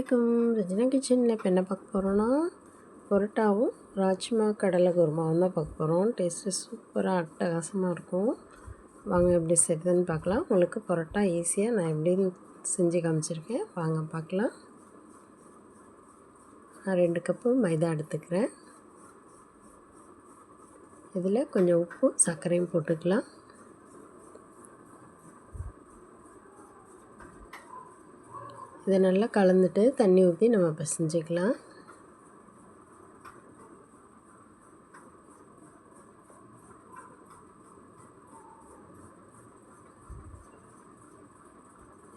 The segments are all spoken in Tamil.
வணக்கம். ரஜினா கிச்சனில் இப்போ என்ன பார்க்க போகிறோன்னா, பரோட்டாவும் ராஜ்மா கடலை குருமாவும் தான் பார்க்க போகிறோம். டேஸ்ட்டு சூப்பராக அட்டகாசமாக இருக்கும். வாங்க எப்படி செய்யுதுன்னு பார்க்கலாம். உங்களுக்கு பரோட்டா ஈஸியாக நான் எப்படின்னு செஞ்சு காமிச்சிருக்கேன். வாங்க பார்க்கலாம். நான் 2 கப்பு மைதா எடுத்துக்கிறேன். இதில் கொஞ்சம் உப்பு சர்க்கரையும் போட்டுக்கலாம். இதை நல்லா கலந்துட்டு தண்ணி ஊற்றி நம்ம பிசைஞ்சிக்கலாம்.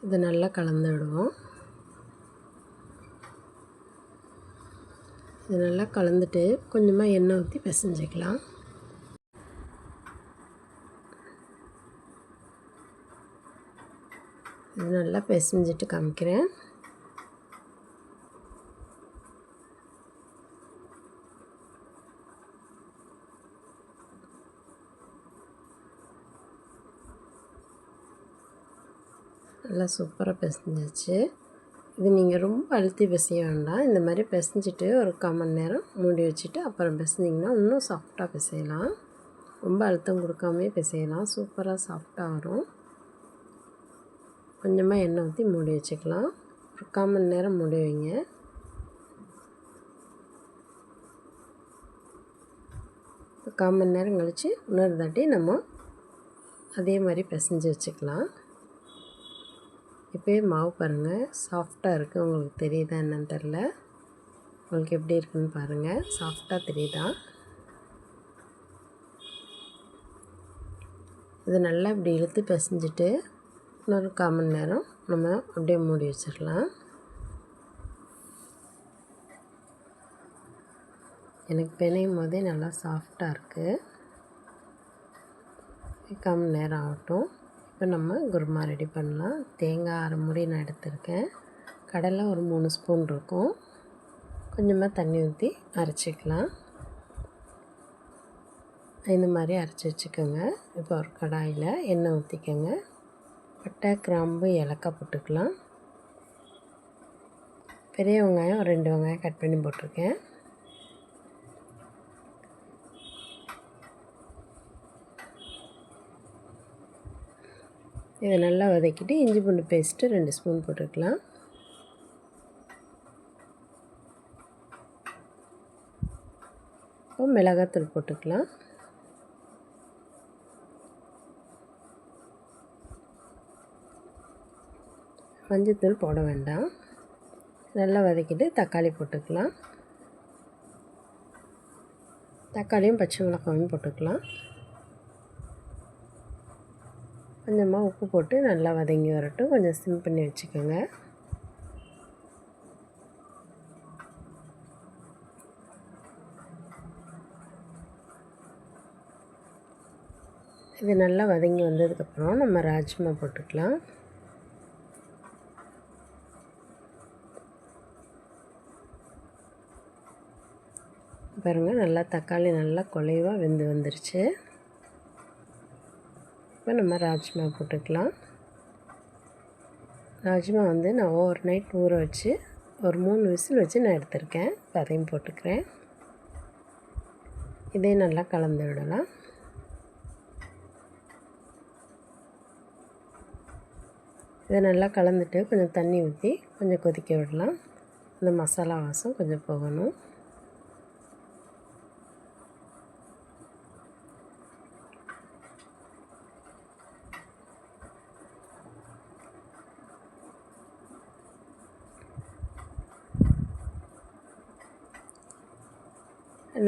இதை நல்லா கலந்து விடுவோம். இது நல்லா கலந்துட்டு கொஞ்சமாக எண்ணெய் ஊற்றி பிசைஞ்சிக்கலாம். இது நல்லா பிசைஞ்சிட்டு காமிக்கிறேன். நல்லா சூப்பராக பிசைஞ்சாச்சு. இது நீங்கள் ரொம்ப அழுத்தி பிசைய வேண்டாம். இந்த மாதிரி பிசைஞ்சிட்டு ஒரு 1/4 மணி நேரம் மூடி வச்சுட்டு அப்புறம் பிசைஞ்சிங்கன்னா இன்னும் சாஃப்டாக பிசையலாம். ரொம்ப அழுத்தம் கொடுக்காமே பிசையலாம். சூப்பராக சாஃப்டாக வரும். கொஞ்சமாக எண்ணெய் ஊற்றி மூடி வச்சுக்கலாம். ஒரு 1/4 மணி நேரம் மூடி வைங்க. ஒரு 1/4 மணி நேரம் கழித்து இன்னொரு தாட்டி நம்ம அதே மாதிரி பிசைஞ்சு வச்சுக்கலாம். இப்போயே மாவு பாருங்கள் சாஃப்டாக இருக்குது. உங்களுக்கு தெரியுதா என்னன்னு தெரில. உங்களுக்கு எப்படி இருக்குன்னு பாருங்கள். சாஃப்டாக தெரியுதா? இது நல்லா இப்படி இழுத்து பிசைஞ்சிட்டு இன்னொரு 1/4 மணி நேரம் நம்ம அப்படியே மூடி வச்சிடலாம். எனக்கு பிணையும் போதே நல்லா சாஃப்டாக இருக்குது. 1/4 மணி நேரம் ஆகட்டும். இப்போ நம்ம குருமா ரெடி பண்ணலாம். தேங்காய் 1/2 மூடி நான் எடுத்திருக்கேன். கடலை ஒரு 3 ஸ்பூன் இருக்கும். கொஞ்சமாக தண்ணி ஊற்றி அரைச்சிக்கலாம். இந்த மாதிரி அரைச்சி வச்சுக்கோங்க. இப்போ ஒரு கடாயில் எண்ணெய் ஊற்றிக்கோங்க. பட்டை, கிராம்பு, ஏலக்காய் போட்டுக்கலாம். பெரிய வெங்காயம் 2 வெங்காயம் கட் பண்ணி போட்டிருக்கேன். இதை நல்லா வதக்கிட்டு இஞ்சி பூண்டு பேஸ்ட்டு 2 ஸ்பூன் போட்டுக்கலாம். இப்போ மிளகாத்தூள் போட்டுக்கலாம். மஞ்சத்தூள் போட வேண்டாம். நல்லா வதக்கிட்டு தக்காளி போட்டுக்கலாம். தக்காளியும் பச்சை மிளகாயும் போட்டுக்கலாம். கொஞ்சமாக உப்பு போட்டு நல்லா வதங்கி வரட்டும். கொஞ்சம் சிம் பண்ணி வச்சுக்கோங்க. இது நல்லா வதங்கி வந்ததுக்கப்புறம் நம்ம ராஜ்மா போட்டுக்கலாம். பாருங்கள் நல்லா தக்காளி நல்லா குலைவாக வெந்து வந்துருச்சு. இப்போ நம்ம ராஜ்மா போட்டுக்கலாம். ராஜ்மா நான் ஓவர் நைட் ஊற வச்சு ஒரு 3 விசில் வச்சு நான் எடுத்திருக்கேன். இப்போ அதையும் போட்டுக்கிறேன். இதையும் நல்லா கலந்து விடலாம். இதை நல்லா கலந்துட்டு கொஞ்சம் தண்ணி ஊற்றி கொஞ்சம் கொதிக்க விடலாம். இந்த மசாலா வாசம் கொஞ்சம் போகணும்.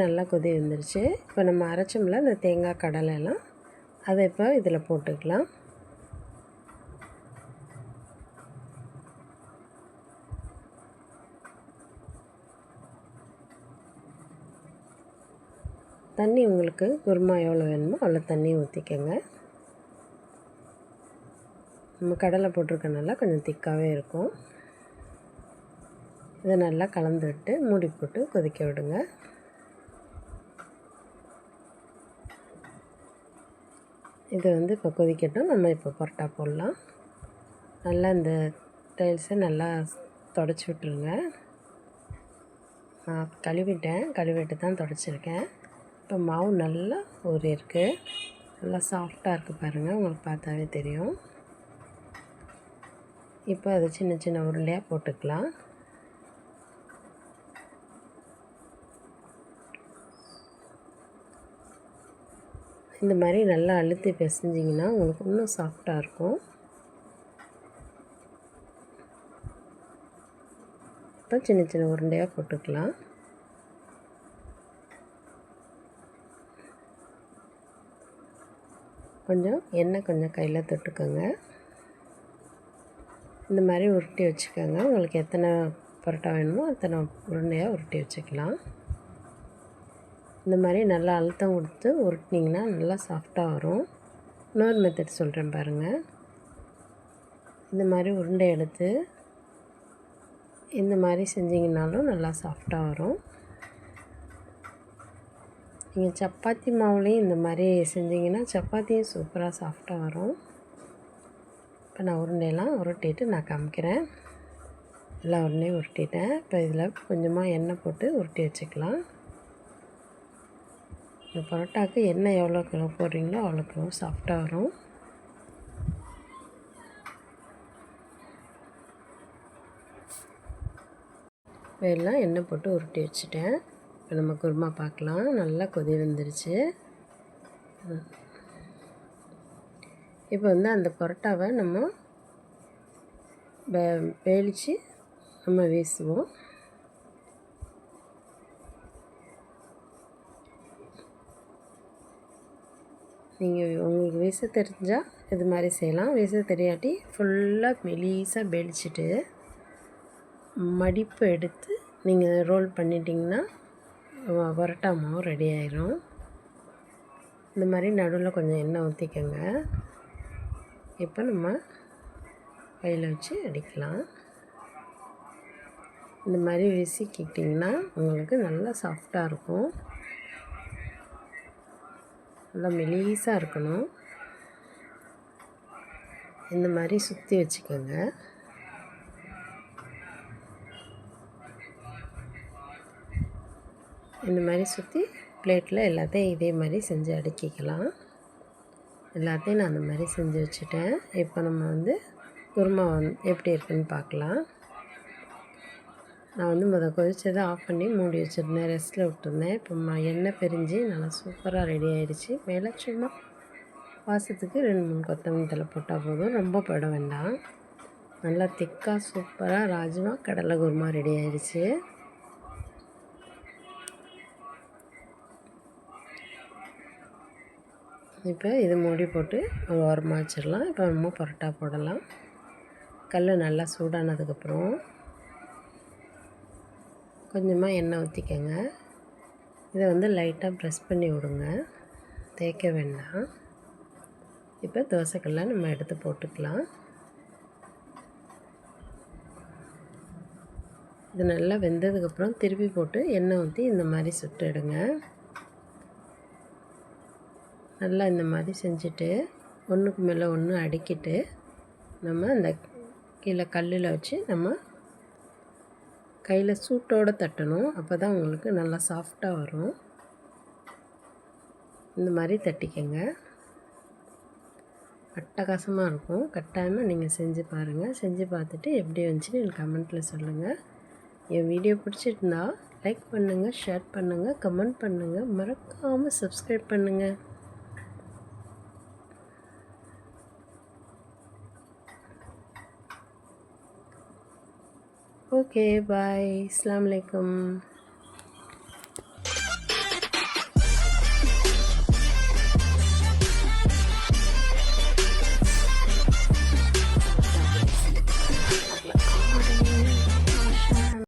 நல்லா கொதி வந்துருச்சு. இப்போ நம்ம அரைச்சோம்ல இந்த தேங்காய் கடலை எல்லாம் அதை இப்போ இதில் போட்டுக்கலாம். தண்ணி உங்களுக்கு குருமா எவ்வளோ வேணுமோ அவ்வளோ தண்ணி ஊற்றிக்கோங்க. நம்ம கடலை போட்டிருக்கனால கொஞ்சம் திக்காகவே இருக்கும். இதை நல்லா கலந்து விட்டு மூடி போட்டு கொதிக்க விடுங்க. இது இப்போ கொதிக்கட்டும். நம்ம இப்போ பரோட்டா போடலாம். நல்லா இந்த டைல்ஸை நல்லா தொடச்சி விட்டுருங்க. நான் கழுவிட்டு தான் தொடச்சிருக்கேன். இப்போ மாவு நல்லா ஊறியிருக்கு, நல்லா சாஃப்டாக இருக்குது பாருங்கள், உங்களுக்கு பார்த்தாவே தெரியும். இப்போ அதை சின்ன சின்ன உருண்டையாக போட்டுக்கலாம். இந்த மாதிரி நல்லா அழுத்தி பிசைஞ்சிங்கன்னா உங்களுக்கு இன்னும் சாஃப்டாக இருக்கும். இப்போ சின்ன சின்ன உருண்டையாக போட்டுக்கலாம். எண்ணெய் கொஞ்சம் கையில் தொட்டுக்கோங்க. இந்த மாதிரி உருட்டி வச்சுக்கோங்க. உங்களுக்கு எத்தனை பரோட்டா வேணுமோ அத்தனை உருண்டையாக உருட்டி வச்சுக்கலாம். இந்த மாதிரி நல்லா அழுத்தம் கொடுத்து உருட்டினீங்கன்னா நல்லா சாஃப்டாக வரும். இன்னொரு மெத்தட் சொல்கிறேன் பாருங்கள். இந்த மாதிரி உருண்டை எடுத்து இந்த மாதிரி செஞ்சிங்கனாலும் நல்லா சாஃப்டாக வரும். நீங்கள் சப்பாத்தி மாவுலேயும் இந்த மாதிரி செஞ்சிங்கன்னா சப்பாத்தியும் சூப்பராக சாஃப்டாக வரும். இப்போ நான் உருண்டையெல்லாம் உருட்டிட்டு நான் காமிக்கிறேன். எல்லா உருண்டையும் உருட்டிட்டேன். இப்போ இதில் கொஞ்சமாக எண்ணெய் போட்டு உருட்டி வச்சுக்கலாம். இந்த பரோட்டாவுக்கு எண்ணெய் எவ்வளோக்கு போடுறீங்களோ அவ்வளோக்கு சாஃப்டாக வரும். எல்லாம் எண்ணெய் போட்டு உருட்டி வச்சுட்டேன். இப்போ நம்ம குருமா பார்க்கலாம். நல்லா கொதி வந்துருச்சு. இப்போ அந்த பரோட்டாவை நம்ம வேலித்து நம்ம வீசுவோம். நீங்கள் உங்களுக்கு வீச தெரிஞ்சால் இது மாதிரி செய்யலாம். வீச தெரியாட்டி ஃபுல்லாக மெலிசாக வேலிச்சிட்டு மடிப்பு எடுத்து நீங்கள் ரோல் பண்ணிட்டிங்கன்னா பரோட்டா மாவு ரெடி ஆயிரும். இந்த மாதிரி நடுவில் கொஞ்சம் எண்ணெய் ஊற்றிக்கோங்க. இப்போ நம்ம கையில் வச்சு அடிக்கலாம். இந்த மாதிரி வீசிக்கிட்டிங்கன்னா உங்களுக்கு நல்லா சாஃப்டாக இருக்கும். நல்லா மெலிசாக இருக்கணும். இந்த மாதிரி சுற்றி வச்சுக்கோங்க. இந்த மாதிரி சுற்றி பிளேட்டில் எல்லாத்தையும் இதே மாதிரி செஞ்சு அடுக்கிக்கலாம். எல்லாத்தையும் நான் அந்த மாதிரி செஞ்சு வச்சுட்டேன். இப்போ நம்ம குருமா எப்படி இருக்குன்னு பார்க்கலாம். நான் கொதிச்சதை ஆஃப் பண்ணி மூடி வச்சுருந்தேன், ரெஸ்ட்டில் விட்டுருந்தேன். இப்போ எண்ணெய் பிரிஞ்சு நல்லா சூப்பராக ரெடி ஆகிடுச்சு. மேலே சும்மா வாசத்துக்கு 2-3 கொத்தமல்லி தழை போட்டால் போதும், ரொம்ப போட வேண்டாம். நல்லா திக்காக சூப்பராக ராஜ்மா கடலை குருமா ரெடி ஆகிடுச்சு. இப்போ இது மூடி போட்டு ஒரு ஓரமாக வச்சிடலாம். இப்போ நம்ம பரோட்டா போடலாம். கல் நல்லா சூடானதுக்கப்புறம் கொஞ்சமாக எண்ணெய் ஊற்றிக்கங்க. இதை லைட்டாக ப்ரெஸ் பண்ணி விடுங்க, தேய்க்க வேண்டாம். இப்போ தோசைக்கல்லை நம்ம எடுத்து போட்டுக்கலாம். இது நல்லா வெந்ததுக்கப்புறம் திருப்பி போட்டு எண்ணெய் ஊற்றி இந்த மாதிரி சுட்டு எடுங்க. நல்லா இந்த மாதிரி செஞ்சுட்டு ஒன்றுக்கு மேலே ஒன்று அடுக்கிட்டு நம்ம இந்த கீழே கல்லில் வச்சு நம்ம கையில் சூட்டோடு தட்டணும். அப்போ தான் உங்களுக்கு நல்லா சாஃப்டாக வரும். இந்த மாதிரி தட்டிக்கங்க, அட்டகாசமாக இருக்கும். கட்டாயமாக நீங்கள் செஞ்சு பாருங்கள். செஞ்சு பார்த்துட்டு எப்படி வந்துச்சுன்னு எனக்கு கமெண்ட்டில் சொல்லுங்கள். என் வீடியோ பிடிச்சிருந்தா லைக் பண்ணுங்கள், ஷேர் பண்ணுங்கள், கமெண்ட் பண்ணுங்கள், மறக்காமல் சப்ஸ்கிரைப் பண்ணுங்கள். Okay, bye. Assalamu alaikum.